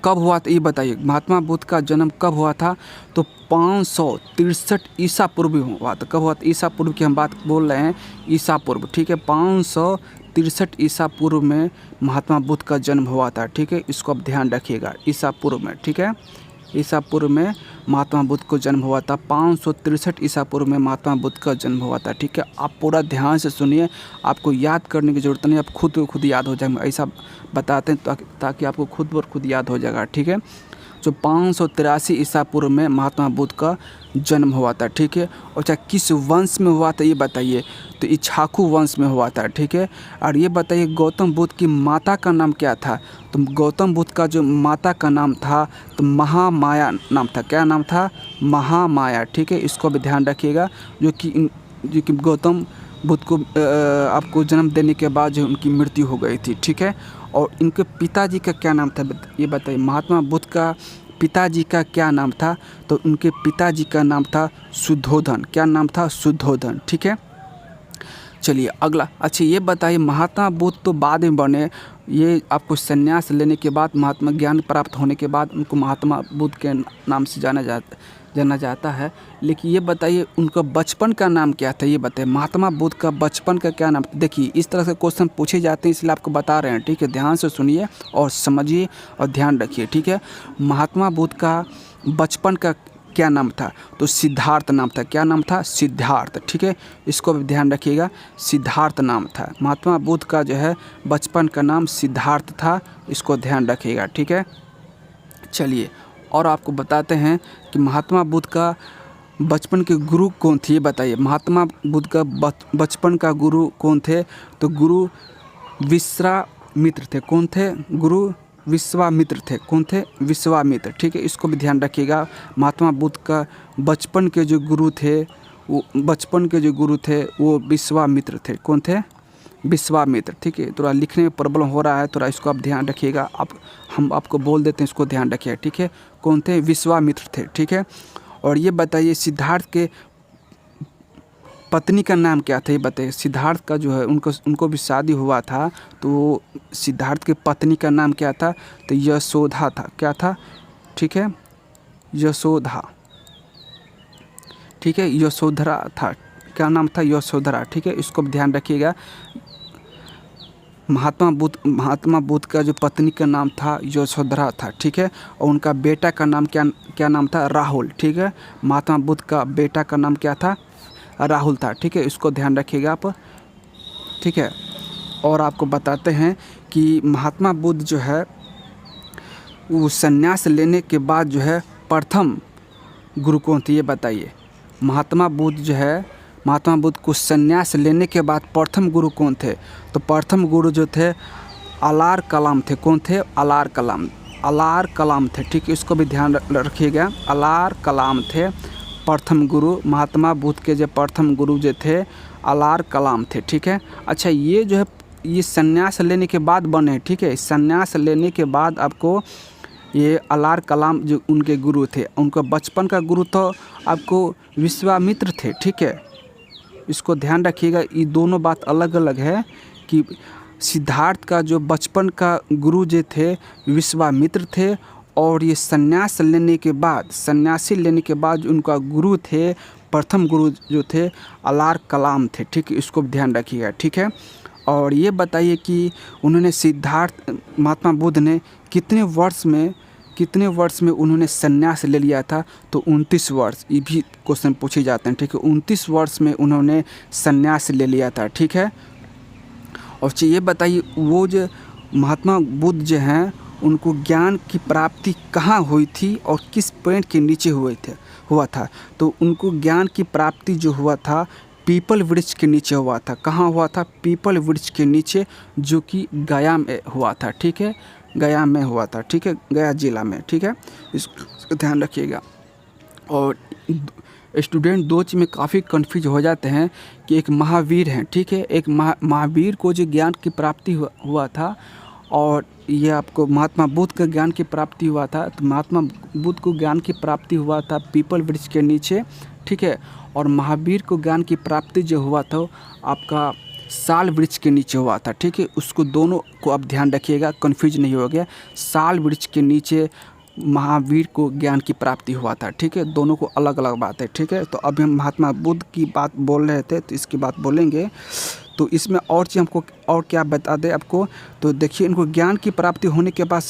कब हुआ था ये बताइए। महात्मा बुद्ध का जन्म कब हुआ था? तो 563 ईसा पूर्व हुआ था। कब हुआ था? ईसा पूर्व की हम बात बोल रहे हैं, ईसा पूर्व, ठीक है। 563 ईसा पूर्व में महात्मा बुद्ध का जन्म हुआ था, ठीक है। इसको आप ध्यान रखिएगा, ईसा पूर्व में, ठीक है। ईसा पूर्व में महात्मा बुद्ध को जन्म हुआ था। 563 ईसा पूर्व में महात्मा बुद्ध का जन्म हुआ था। ठीक है, आप पूरा ध्यान से सुनिए, आपको याद करने की ज़रूरत नहीं, आप खुद याद हो जाएगा। ऐसा बताते हैं ताकि आपको खुद ब खुद याद हो जाएगा। ठीक है, जो 583 ईसा पूर्व में महात्मा बुद्ध का जन्म हुआ था। ठीक है, और चाहे किस वंश में हुआ था ये बताइए, तो इक्ष्वाकु वंश में हुआ था। ठीक है, और ये बताइए गौतम बुद्ध की माता का नाम क्या था? तो गौतम बुद्ध का जो माता का नाम था तो महामाया नाम था। क्या नाम था? महामाया। ठीक है, इसको भी ध्यान रखिएगा। जो कि गौतम बुद्ध को आपको जन्म देने के बाद जो उनकी मृत्यु हो गई थी। ठीक है, और इनके पिताजी का क्या नाम था ये बताइए। महात्मा बुद्ध का पिताजी का क्या नाम था? तो उनके पिताजी का नाम था शुद्धोधन। क्या नाम था? शुद्धोधन। ठीक है, चलिए अगला। अच्छा ये बताइए, महात्मा बुद्ध तो बाद में बने, ये आपको संन्यास लेने के बाद, महात्मा ज्ञान प्राप्त होने के बाद उनको महात्मा बुद्ध के नाम से जाना जाता है। लेकिन ये बताइए उनका बचपन का नाम क्या था? ये बताइए महात्मा बुद्ध का बचपन का क्या नाम था? देखिए इस तरह से क्वेश्चन पूछे जाते हैं, इसलिए आपको बता रहे हैं। ठीक है, ध्यान से सुनिए और समझिए और ध्यान रखिए। ठीक है, महात्मा बुद्ध का बचपन का क्या नाम था? तो सिद्धार्थ नाम था। क्या नाम था? सिद्धार्थ। ठीक है, इसको भी ध्यान रखिएगा, सिद्धार्थ नाम था। महात्मा बुद्ध का जो है बचपन का नाम सिद्धार्थ था, इसको ध्यान रखिएगा। ठीक है, चलिए और आपको बताते हैं कि महात्मा बुद्ध का बचपन के गुरु कौन थे? ये बताइए महात्मा बुद्ध का बचपन का गुरु कौन थे? तो गुरु विश्वामित्र थे। कौन थे? गुरु विश्वामित्र थे। कौन थे? विश्वामित्र। ठीक है, इसको भी ध्यान रखिएगा। महात्मा बुद्ध का बचपन के जो गुरु थे वो विश्वामित्र थे। कौन थे? विश्वामित्र। ठीक है, थोड़ा लिखने में प्रॉब्लम हो रहा है, थोड़ा इसको आप ध्यान रखिएगा। हम आपको बोल देते हैं, इसको ध्यान रखिएगा। ठीक है, कौन थे? विश्वामित्र थे। ठीक है, और ये बताइए सिद्धार्थ के पत्नी का नाम क्या था? ये बताइए। सिद्धार्थ का जो है उनको भी शादी हुआ था, तो सिद्धार्थ के पत्नी का नाम क्या था? तो यशोधा था। क्या था? ठीक है, यशोधा। ठीक है, यशोधरा था। क्या नाम था? यशोधरा। ठीक है, इसको भी ध्यान रखिएगा। महात्मा बुद्ध का जो पत्नी का नाम था यशोधरा था। ठीक है, और उनका बेटा का नाम क्या नाम था? राहुल। ठीक है, महात्मा बुद्ध का बेटा का नाम क्या था? राहुल था। ठीक है, इसको ध्यान रखिएगा आप। ठीक है, और आपको बताते हैं कि महात्मा बुद्ध जो है वो संन्यास लेने के बाद जो है प्रथम गुरु कौन थे? ये बताइए। महात्मा बुद्ध को संन्यास लेने के बाद प्रथम गुरु कौन थे? तो प्रथम गुरु जो थे अलार कलाम थे। कौन थे? अलार कलाम थे। ठीक है, इसको भी ध्यान रखिएगा। अलार कलाम थे प्रथम गुरु। महात्मा बुद्ध के जो प्रथम गुरु जो थे अलार कलाम थे। ठीक है, अच्छा ये जो है ये संन्यास लेने के बाद बने। ठीक है, संन्यास लेने के बाद आपको ये अलार कलाम जो उनके गुरु थे, उनका बचपन का गुरु तो आपको विश्वामित्र थे। ठीक है, इसको ध्यान रखिएगा। ये दोनों बात अलग अलग है कि सिद्धार्थ का जो बचपन का गुरु जो थे विश्वामित्र थे, और ये सन्यासी लेने के बाद उनका गुरु थे, प्रथम गुरु जो थे अलार कलाम थे। ठीक है, इसको ध्यान रखिएगा। ठीक है, और ये बताइए कि उन्होंने महात्मा बुद्ध ने कितने वर्ष में उन्होंने संन्यास ले लिया था? तो 29 वर्ष। ये भी क्वेश्चन पूछे जाते हैं। ठीक है, 29 वर्ष में उन्होंने संन्यास ले लिया था। ठीक है, और ये बताइए वो जो महात्मा बुद्ध जो हैं उनको ज्ञान की प्राप्ति कहाँ हुई थी और किस पेड़ के नीचे हुआ था? तो उनको ज्ञान की प्राप्ति जो हुआ था पीपल वृक्ष के नीचे हुआ था। कहाँ हुआ था? पीपल वृक्ष के नीचे, जो कि गया में हुआ था। ठीक है, गया में हुआ था। ठीक है, गया जिला में। ठीक है, इसको ध्यान रखिएगा। और स्टूडेंट दो चीज़ में काफ़ी कन्फ्यूज हो जाते हैं कि एक महावीर हैं। ठीक है, एक महावीर को जो ज्ञान की प्राप्ति हुआ था, और ये आपको महात्मा बुद्ध का ज्ञान की प्राप्ति हुआ था। तो महात्मा बुद्ध को ज्ञान की प्राप्ति हुआ था पीपल वृक्ष के नीचे। ठीक है, और महावीर को ज्ञान की प्राप्ति जो हुआ था आपका साल वृक्ष के नीचे हुआ था। ठीक है, उसको दोनों को आप ध्यान रखिएगा, कन्फ्यूज नहीं हो गया। साल वृक्ष के नीचे महावीर को ज्ञान की प्राप्ति हुआ था। ठीक है, दोनों को अलग अलग बात है। ठीक है, तो अभी हम महात्मा बुद्ध की बात बोल रहे थे, तो इसकी बात बोलेंगे। तो इसमें और चीज़ हमको और क्या बता दें आपको, तो देखिए इनको ज्ञान की प्राप्ति होने के बाद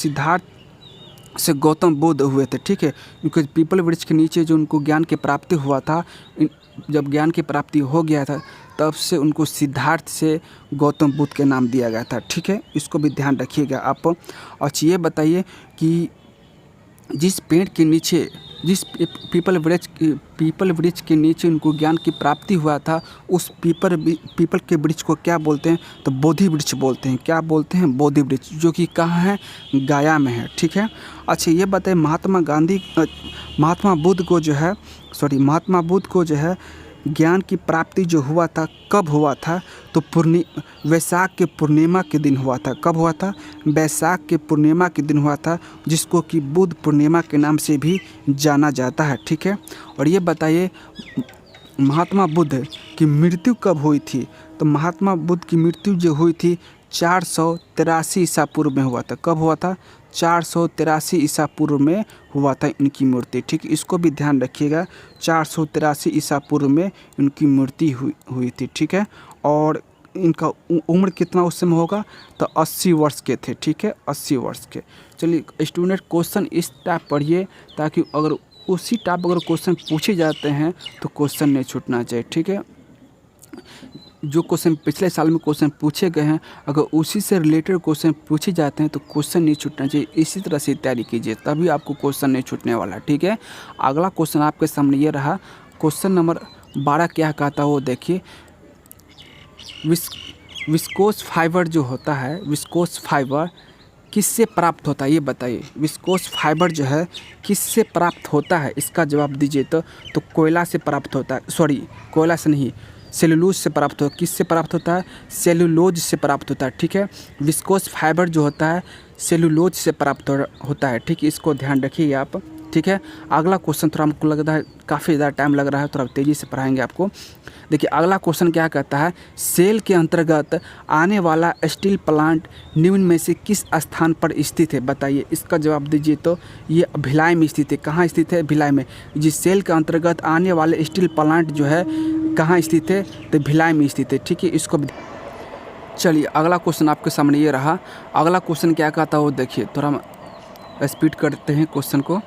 से गौतम बुद्ध हुए थे, ठीक है। क्योंकि पीपल वृक्ष के नीचे जो उनको ज्ञान की प्राप्ति हुआ था, जब ज्ञान की प्राप्ति हो गया था तब से उनको सिद्धार्थ से गौतम बुद्ध के नाम दिया गया था, ठीक है। इसको भी ध्यान रखिएगा आप। अच्छा ये बताइए कि जिस पेड़ के नीचे, जिस पीपल वृक्ष के नीचे उनको ज्ञान की प्राप्ति हुआ था, उस पीपल के वृक्ष को क्या बोलते हैं? तो बोधि वृक्ष बोलते हैं। क्या बोलते हैं? बोधि वृक्ष, जो कि कहाँ है? गया में है, ठीक है। अच्छा ये बताइए महात्मा बुद्ध को जो है ज्ञान की प्राप्ति जो हुआ था कब हुआ था? तो वैशाख के पूर्णिमा के दिन हुआ था। कब हुआ था? वैशाख के पूर्णिमा के दिन हुआ था, जिसको कि बुद्ध पूर्णिमा के नाम से भी जाना जाता है, ठीक है। और ये बताइए महात्मा बुद्ध की मृत्यु कब हुई थी? तो महात्मा बुद्ध की मृत्यु जो हुई थी 483 ईसा पूर्व में हुआ था। कब हुआ था? 483 ईसा पूर्व में हुआ था इनकी मृत्यु, ठीक। इसको भी ध्यान रखिएगा, 483 ईसा पूर्व में इनकी मृत्यु हुई थी, ठीक है। और इनका उम्र कितना उस समय होगा? तो 80 वर्ष के थे, ठीक है, 80 वर्ष के। चलिए स्टूडेंट क्वेश्चन इस टाइप पढ़िए, ताकि अगर उसी टाइप अगर क्वेश्चन पूछे जाते हैं तो क्वेश्चन नहीं छूटना चाहिए, ठीक है। जो क्वेश्चन पिछले साल में क्वेश्चन पूछे गए हैं, अगर उसी से रिलेटेड क्वेश्चन पूछे जाते हैं तो क्वेश्चन नहीं छूटना चाहिए। इसी तरह से तैयारी कीजिए, तभी आपको क्वेश्चन नहीं छूटने वाला, ठीक है। अगला क्वेश्चन आपके सामने ये रहा, क्वेश्चन नंबर 12 क्या कहता है वो देखिए। विस्कोस फाइबर जो होता है, विस्कोस फाइबर किससे प्राप्त होता है ये बताइए। विस्कोस फाइबर जो है किससे प्राप्त होता है, इसका जवाब दीजिए। तो कोयला से प्राप्त होता है, सॉरी कोयला से नहीं, सेलुलोज से प्राप्त होता है। किससे प्राप्त होता है? सेलुलोज से प्राप्त होता है, ठीक है। विस्कोस फाइबर जो होता है सेलुलोज से प्राप्त होता है, ठीक है। इसको ध्यान रखिए आप, ठीक है। अगला क्वेश्चन थोड़ा हमको लग रहा है काफ़ी ज़्यादा टाइम लग रहा है, थोड़ा तेज़ी से पढ़ाएंगे आपको। देखिए अगला क्वेश्चन क्या कहता है, सेल के अंतर्गत आने वाला स्टील प्लांट निम्न में से किस स्थान पर स्थित है बताइए। इसका जवाब दीजिए। तो ये भिलाई में स्थित है। कहाँ स्थित है? भिलाई में। जिस सेल के अंतर्गत आने वाले स्टील प्लांट जो है कहाँ स्थित है? तो भिलाई में स्थित है, ठीक है। इसको चलिए अगला क्वेश्चन आपके सामने ये रहा। अगला क्वेश्चन क्या कहता है वो देखिए, थोड़ा स्पीड करते हैं क्वेश्चन को,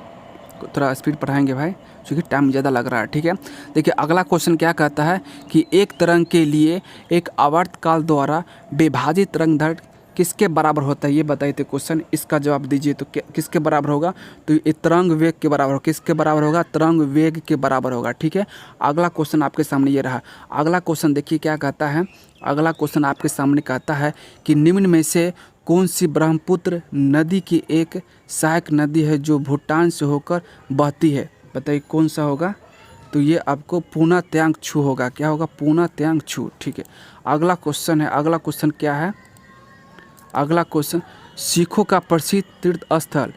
थोड़ा स्पीड पढ़ाएंगे भाई क्योंकि टाइम ज़्यादा लग रहा है, ठीक है। देखिए अगला क्वेश्चन क्या कहता है कि एक तरंग के लिए एक आवर्तकाल द्वारा विभाजित तरंगदैर्घ्य किसके बराबर होता है ये बताइए। तो क्वेश्चन इसका जवाब दीजिए। तो किसके बराबर होगा? तो ये तरंग वेग के बराबर होगा। किसके बराबर होगा? तरंग वेग के बराबर होगा, ठीक है। अगला क्वेश्चन आपके सामने ये रहा। अगला क्वेश्चन देखिए क्या कहता है। अगला क्वेश्चन आपके सामने कहता है कि निम्न में से कौन सी ब्रह्मपुत्र नदी की एक सहायक नदी है जो भूटान से होकर बहती है? बताइए कौन सा होगा? तो ये आपको पूना त्यांग छू होगा। क्या होगा? पूना त्यांग छू, ठीक है। अगला क्वेश्चन है, अगला क्वेश्चन क्या है? अगला क्वेश्चन, सिखों का प्रसिद्ध तीर्थ स्थल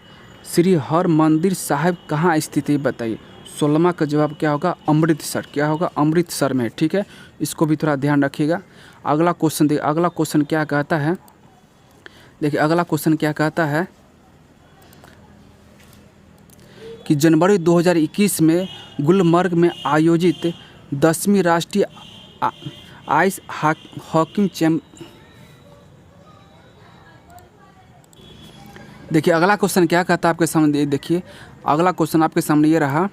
श्री हरमंदिर साहिब कहाँ स्थित है बताइए। 16वां का जवाब क्या होगा? अमृतसर। क्या होगा? अमृतसर में, ठीक है। इसको भी थोड़ा ध्यान रखिएगा। अगला क्वेश्चन देखिए, अगला क्वेश्चन क्या कहता है। देखिए अगला क्वेश्चन क्या कहता है कि जनवरी 2021 में गुलमर्ग में आयोजित 10वीं राष्ट्रीय आइस हॉकी देखिए अगला क्वेश्चन क्या कहता है आपके सामने। देखिए अगला क्वेश्चन आपके सामने ये रहा।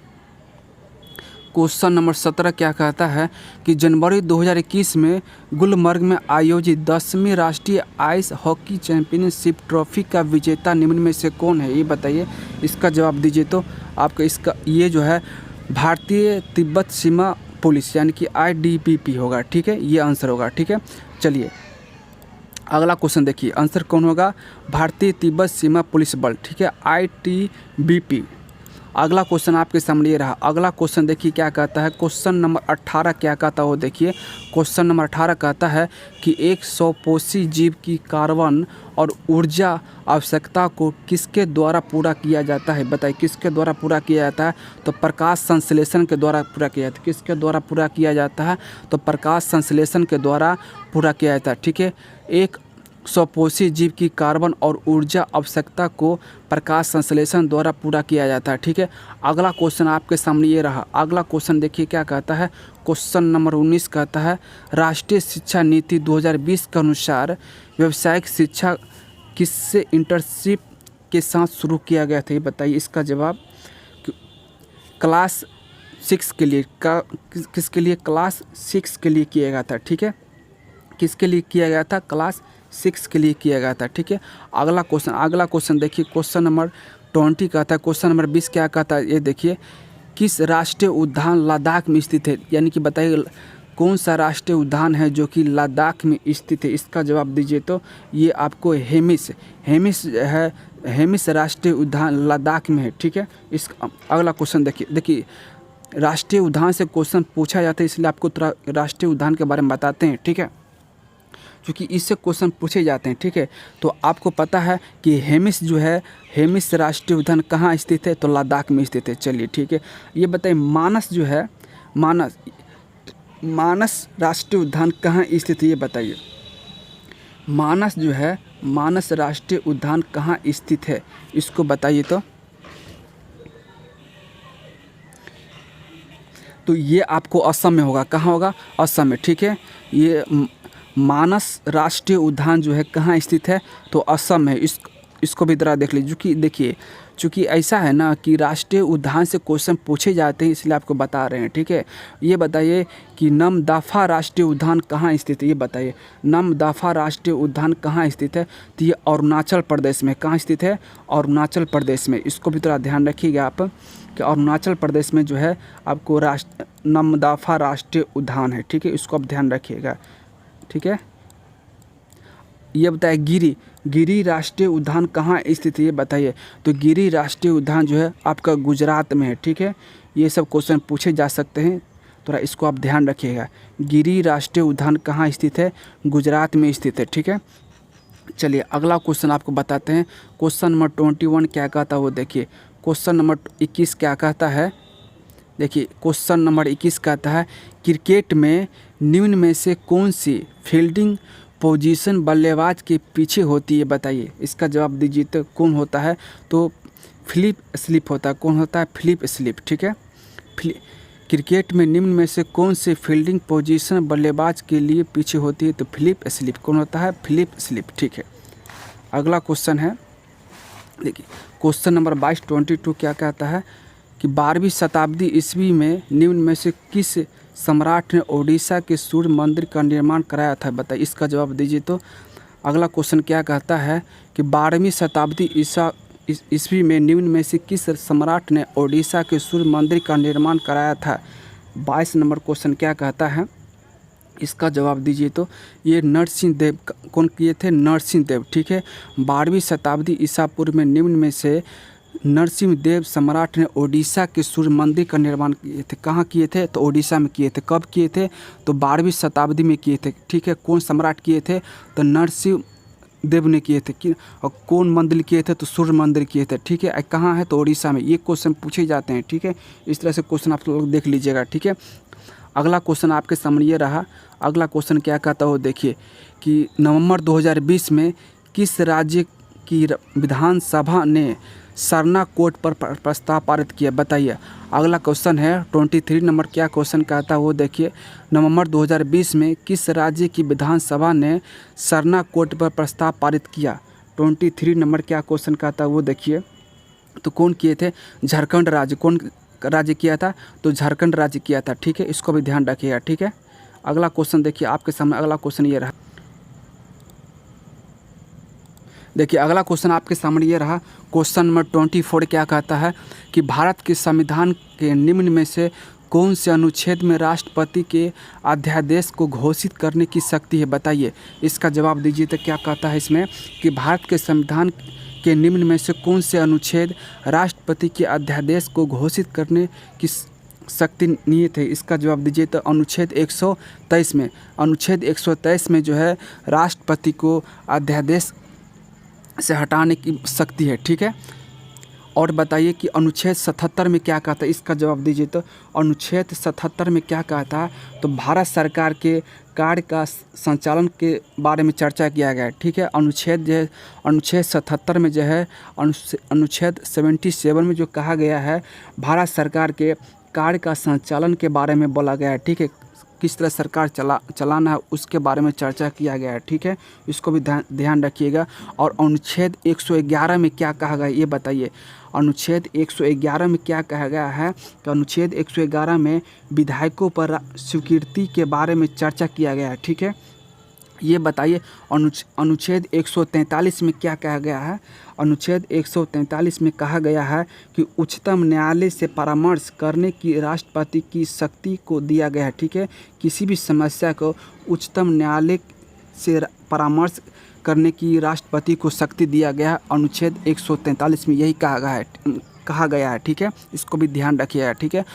क्वेश्चन नंबर 17 क्या कहता है कि जनवरी 2021 में गुलमर्ग में आयोजित 10वीं राष्ट्रीय आइस हॉकी चैंपियनशिप ट्रॉफी का विजेता निम्न में से कौन है ये बताइए। इसका जवाब दीजिए। तो आपका इसका ये जो है भारतीय तिब्बत सीमा पुलिस यानी कि ITBP होगा, ठीक है। ये आंसर होगा, ठीक है। चलिए अगला क्वेश्चन देखिए, आंसर कौन होगा? भारतीय तिब्बत सीमा पुलिस बल, ठीक है, ITBP। अगला क्वेश्चन आपके सामने ये रहा। अगला क्वेश्चन देखिए क्या कहता है। क्वेश्चन नंबर 18 क्या कहता है वो देखिए। क्वेश्चन नंबर 18 कहता है कि एक स्वपोषी जीव की कार्बन और ऊर्जा आवश्यकता को किसके द्वारा पूरा किया जाता है बताइए। किसके द्वारा पूरा किया जाता है? तो प्रकाश संश्लेषण के द्वारा पूरा किया जाता है। किसके द्वारा पूरा किया जाता है? तो प्रकाश संश्लेषण के द्वारा पूरा किया जाता है, ठीक है। एक स्वपोषी जीव की कार्बन और ऊर्जा आवश्यकता को प्रकाश संश्लेषण द्वारा पूरा किया जाता है, ठीक है। अगला क्वेश्चन आपके सामने ये रहा। अगला क्वेश्चन देखिए क्या कहता है। क्वेश्चन नंबर 19 कहता है राष्ट्रीय शिक्षा नीति 2020 के अनुसार व्यावसायिक शिक्षा किससे इंटर्नशिप के साथ शुरू किया गया था, ये बताइए। इसका जवाब क्लास 6 के लिए, किसके लिए? क्लास 6 के लिए किया गया था, ठीक है। किसके लिए किया गया था? क्लास 6 के लिए किया गया था, ठीक है। अगला क्वेश्चन देखिए, क्वेश्चन नंबर 20 का था। क्वेश्चन नंबर 20 क्या कहता है, ये देखिए। किस राष्ट्रीय उद्यान लद्दाख में स्थित है? यानी कि बताइए कौन सा राष्ट्रीय उद्यान है जो कि लद्दाख में स्थित है? इसका जवाब दीजिए। तो ये आपको हेमिस राष्ट्रीय उद्यान लद्दाख में है, ठीक है। इस अगला क्वेश्चन देखिए राष्ट्रीय उद्यान से क्वेश्चन पूछा जाता है, इसलिए आपको थोड़ा राष्ट्रीय उद्यान के बारे में बताते हैं, ठीक है, क्योंकि इससे क्वेश्चन पूछे जाते हैं, ठीक है। तो आपको पता है कि हेमिस राष्ट्रीय उद्यान कहाँ स्थित है? तो लद्दाख में स्थित है। चलिए ठीक है। ये बताइए मानस राष्ट्रीय उद्यान कहाँ स्थित है? ये बताइए। मानस राष्ट्रीय उद्यान कहाँ स्थित है? इसको बताइए। तो ये आपको असम में होगा। कहाँ होगा? असम में, ठीक है। ये मानस राष्ट्रीय उद्यान जो है कहाँ स्थित है? तो असम में। इसको भी जरा देख लीजिए। देखिए चूँकि ऐसा है ना कि राष्ट्रीय उद्यान से क्वेश्चन पूछे जाते हैं, इसलिए आपको बता रहे हैं, ठीक है। ये बताइए कि नमदफा राष्ट्रीय उद्यान कहाँ स्थित है? ये बताइए नमदफा राष्ट्रीय उद्यान कहाँ स्थित है? तो ये अरुणाचल प्रदेश में। कहाँ स्थित है? अरुणाचल प्रदेश में। इसको भी थोड़ा ध्यान रखिएगा आप कि अरुणाचल प्रदेश में जो है आपको नमदफा राष्ट्रीय उद्यान है, ठीक है। इसको आप ध्यान रखिएगा, ठीक है। ये बताइए गिरी राष्ट्रीय उद्यान कहाँ स्थित है? ये बताइए। तो गिरी राष्ट्रीय उद्यान जो है आपका गुजरात में है, ठीक है। ये सब क्वेश्चन पूछे जा सकते हैं, थोड़ा इसको आप ध्यान रखिएगा। गिरी राष्ट्रीय उद्यान कहाँ स्थित है? गुजरात में स्थित है, ठीक है। चलिए अगला क्वेश्चन आपको बताते हैं। क्वेश्चन नंबर 21 क्या कहता है वो देखिए। क्वेश्चन नंबर 21 क्या कहता है? देखिए क्वेश्चन नंबर 21 कहता है क्रिकेट में निम्न में से कौन सी फील्डिंग पोजीशन बल्लेबाज के पीछे होती है? बताइए। इसका जवाब दीजिए। तो कौन होता है? तो फ्लिप स्लिप होता है। कौन होता है? फ्लिप स्लिप, ठीक है। क्रिकेट में निम्न में से कौन सी फील्डिंग पोजीशन बल्लेबाज के लिए पीछे होती है? तो फ्लिप स्लिप। कौन होता है? फ्लिप स्लिप, ठीक है। अगला क्वेश्चन है, देखिए क्वेश्चन नंबर 22 क्या कहता है कि 12वीं शताब्दी ईस्वी में निम्न में से किस सम्राट ने ओडिशा के सूर्य मंदिर का निर्माण कराया था? बताइए। इसका जवाब दीजिए। तो अगला क्वेश्चन क्या कहता है कि 12वीं शताब्दी ईस्वी में निम्न में से किस सम्राट ने ओडिशा के सूर्य मंदिर का निर्माण कराया था? 22 नंबर क्वेश्चन क्या कहता है? इसका जवाब दीजिए। तो ये नरसिंह देव। कौन किए थे? नरसिंह देव, ठीक है। 12वीं शताब्दी ईसा पूर्व में निम्न में से नरसिंह देव सम्राट ने ओडिशा के सूर्य मंदिर का निर्माण किए थे। कहाँ किए थे? तो ओडिशा में किए थे। कब किए थे? तो 12वीं शताब्दी में किए थे, ठीक है। कौन सम्राट किए थे? तो नरसिंह देव ने किए थे। और कौन मंदिर किए थे? तो सूर्य मंदिर किए थे, ठीक है। कहाँ है? तो ओडिशा में। ये क्वेश्चन पूछे जाते हैं, ठीक है। इस तरह से क्वेश्चन आप लोग देख लीजिएगा, ठीक है। अगला क्वेश्चन आपके सामने ये रहा। अगला क्वेश्चन क्या कहता हो देखिए कि नवंबर 2020 में किस राज्य की विधानसभा ने सरना कोड पर प्रस्ताव पारित किया? बताइए। अगला क्वेश्चन है 23 नंबर। क्या क्वेश्चन कहता है वो देखिए। नवंबर 2020 में किस राज्य की विधानसभा ने सरना कोड पर प्रस्ताव पारित किया? 23 नंबर क्या क्वेश्चन कहता है वो देखिए। तो कौन किए थे? झारखंड राज्य। कौन राज्य किया था? तो झारखंड राज्य किया था, ठीक है। इसको भी ध्यान रखिएगा, ठीक है। अगला क्वेश्चन देखिए आपके सामने। अगला क्वेश्चन ये रहा। देखिए अगला क्वेश्चन आपके सामने ये रहा। क्वेश्चन नंबर 24 क्या कहता है कि भारत के संविधान के निम्न में से कौन से अनुच्छेद में राष्ट्रपति के अध्यादेश को घोषित करने की शक्ति है? बताइए। इसका जवाब दीजिए। तो क्या कहता है इसमें कि भारत के संविधान के निम्न में से कौन से अनुच्छेद राष्ट्रपति के अध्यादेश को घोषित करने की शक्ति निहित है? इसका जवाब दीजिए। तो अनुच्छेद 123 में। अनुच्छेद 123 में जो है राष्ट्रपति को अध्यादेश से हटाने की शक्ति है, ठीक है। और बताइए कि अनुच्छेद 77 में क्या कहता है? इसका जवाब दीजिए। तो अनुच्छेद 77 में क्या कहता है? तो भारत सरकार के कार्य का संचालन के बारे में चर्चा किया गया है, ठीक है। अनुच्छेद 77 में जो है अनुच्छेद 77 में जो कहा गया है भारत सरकार के कार्य का संचालन के बारे में बोला गया है, ठीक है। किस तरह सरकार चलाना है उसके बारे में चर्चा किया गया है। ठीक है, इसको भी ध्यान रखिएगा। और अनुच्छेद 111 में क्या कहा गया ये बताइए। अनुच्छेद 111 में क्या कहा गया है कि अनुच्छेद 111 में विधायकों पर स्वीकृति के बारे में चर्चा किया गया है। ठीक है, ये बताइए अनुच्छेद 143 में क्या कहा गया है। अनुच्छेद 143 में कहा गया है कि उच्चतम न्यायालय से परामर्श करने की राष्ट्रपति की शक्ति को दिया गया है। ठीक है, किसी भी समस्या को उच्चतम न्यायालय से परामर्श करने की राष्ट्रपति को शक्ति दिया गया है। अनुच्छेद 143 में यही कहा गया है। ठीक है, इसको भी ध्यान रखिएगा। ठीक है,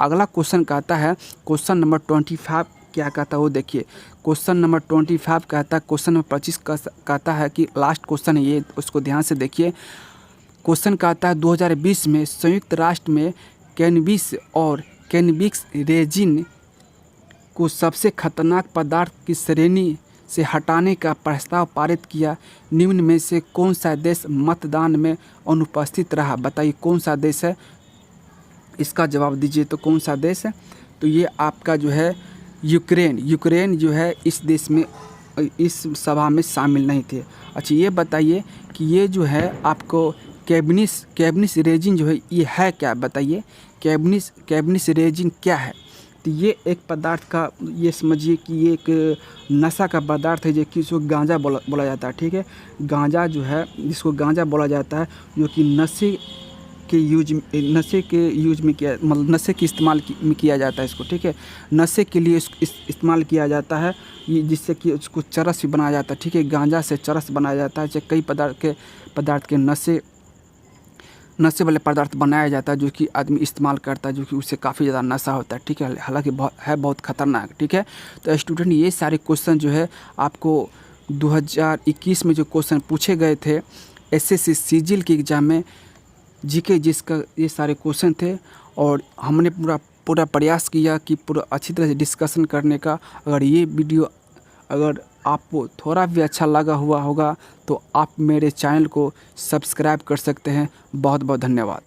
अगला क्वेश्चन कहता है, क्वेश्चन नंबर 25 क्या कहता है वो देखिए। क्वेश्चन नंबर 25 कहता है, क्वेश्चन नंबर 25 कहता है कि लास्ट क्वेश्चन है ये, उसको ध्यान से देखिए। क्वेश्चन कहता है 2020 में संयुक्त राष्ट्र में कैनबिस और कैनबिस रेजिन को सबसे खतरनाक पदार्थ की श्रेणी से हटाने का प्रस्ताव पारित किया। निम्न में से कौन सा देश मतदान में अनुपस्थित रहा? बताइए कौन सा देश है, इसका जवाब दीजिए। तो कौन सा देश है? तो ये आपका जो है यूक्रेन जो है इस देश में इस सभा में शामिल नहीं थे। अच्छा, ये बताइए कि ये जो है आपको कैबनिस रेजिन जो है ये है क्या? बताइए कैबनिस रेजिन क्या है? तो ये एक पदार्थ का, ये समझिए कि ये एक नशा का पदार्थ है जो कि इसको गांजा बोला जाता है। ठीक है, गांजा जो है जिसको गांजा बोला जाता है, जो कि नशे के यूज में किया, मतलब नशे के इस्तेमाल में किया जाता है इसको। ठीक है, नशे के लिए इस्तेमाल किया जाता है, ये जिससे कि उसको चरस भी बनाया जाता है। ठीक है, गांजा से चरस बनाया जाता है। चाहे कई पदार्थ के नशे वाले पदार्थ बनाया जाता है जो कि आदमी इस्तेमाल करता है, जो कि उससे काफ़ी ज़्यादा नशा होता है। ठीक है, हालांकि बहुत खतरनाक। ठीक है, तो स्टूडेंट ये सारे क्वेश्चन जो है आपको 2021 में जो क्वेश्चन पूछे गए थे एसएससी सीजीएल के एग्ज़ाम में, जीके जिसका ये सारे क्वेश्चन थे, और हमने पूरा प्रयास किया कि पूरा अच्छी तरह से डिस्कशन करने का। अगर ये वीडियो अगर आपको थोड़ा भी अच्छा लगा हुआ होगा तो आप मेरे चैनल को सब्सक्राइब कर सकते हैं। बहुत बहुत धन्यवाद।